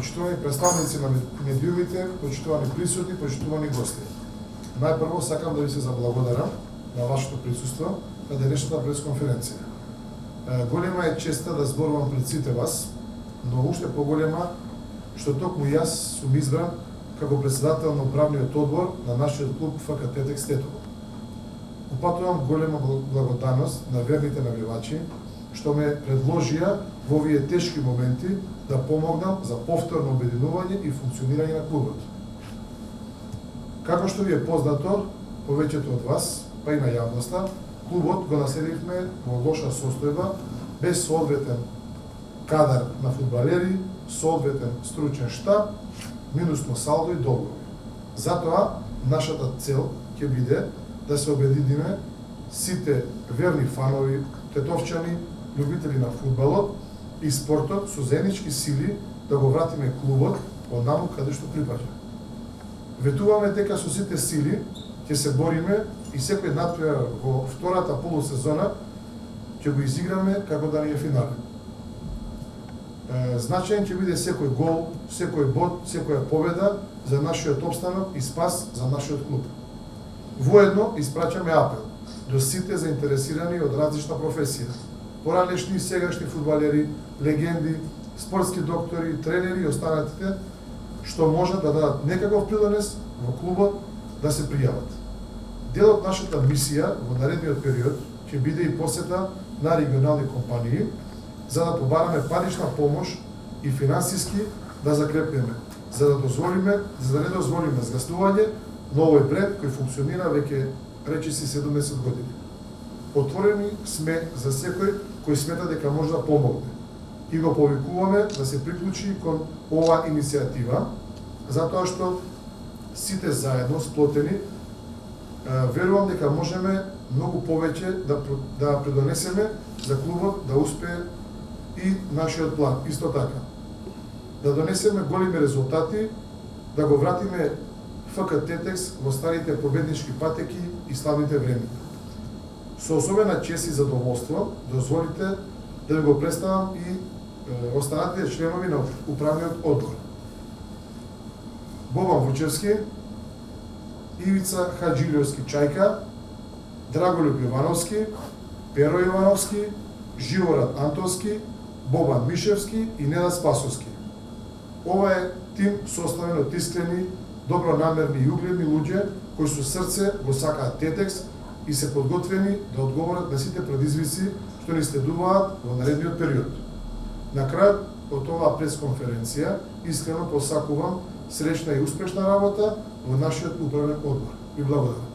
почитувани представници на медиумите, почитувани присутни, почитувани гости. Најпрво сакам да ви се заблагодарам на вашето присуство на денешната пресконференција. Голема е честа да зборувам пред сите вас, но уште поголема што токму јас сум избран како председател на управниот одбор на нашиот клуб ФК Тетекс Тетово. Упатувам голема благодарност на верните навивачи што ме предложија во овие тешки моменти да помогнам за повторно обединување и функционирање на клубот. Како што ви е познато, повеќето од вас, па и на јавноста, клубот го наследивме во лоша состојба, без соодветен кадар на фудбалери, соодветен стручен штаб, минусно салдо и долгови. Затоа, нашата цел ќе биде да се обединиме сите верни фанови, тетовчани, љубители на фудбалот и спортот со заеднички сили да го вратиме клубот онаму каде што припаѓа. Ветуваме дека со сите сили ќе се бориме и секој натпревар во втората полусезона ќе го изиграме како да ни е финален. Значаен ќе биде секој гол, секој бод, секоја победа за нашиот опстанок и спас за нашиот клуб. Воедно испраќаме апел до сите заинтересирани од различна професија, поранешни и сегашни фудбалери, легенди, спортски доктори, тренери и останатите, што можат да дадат некаков придонес во клубот да се пријават. Дел од нашата мисија во наредниот период ќе биде и посета на регионални компании, за да побараме парична помош и финансиски да закрепиме, за да не дозволиме згаснување на овој бренд кој функционира веќе речиси 70 години. Отворени сме за секој кој смета дека може да помогне и го повикуваме да се приклучи кон оваа иницијатива, затоа што сите заедно сплотени верувам дека можеме многу повеќе да придонесеме за клубот да успее и нашиот план, исто така. Да донесеме големи резултати, да го вратиме ФК Тетекс во старите победнички патеки и славните времена. Со особена чест и задоволство, дозволите да ви го представам и останатите членови на управниот одбор. Бобан Вучевски, Ивица Хаджилиовски Чајка, Драголюб Јовановски, Перо Јовановски, Живорад Антонски, Бобан Мишевски и Ненад Спасовски. Ова е тим составен од искрени, добронамерни и угледни луѓе кои со срце го сакаат Тетекс и се подготвени да одговорат на сите предизвици што ни следуваат во наредниот период. На крајот од оваа пресконференција искрено посакувам среќна и успешна работа во нашиот управен одбор. Ви благодарам.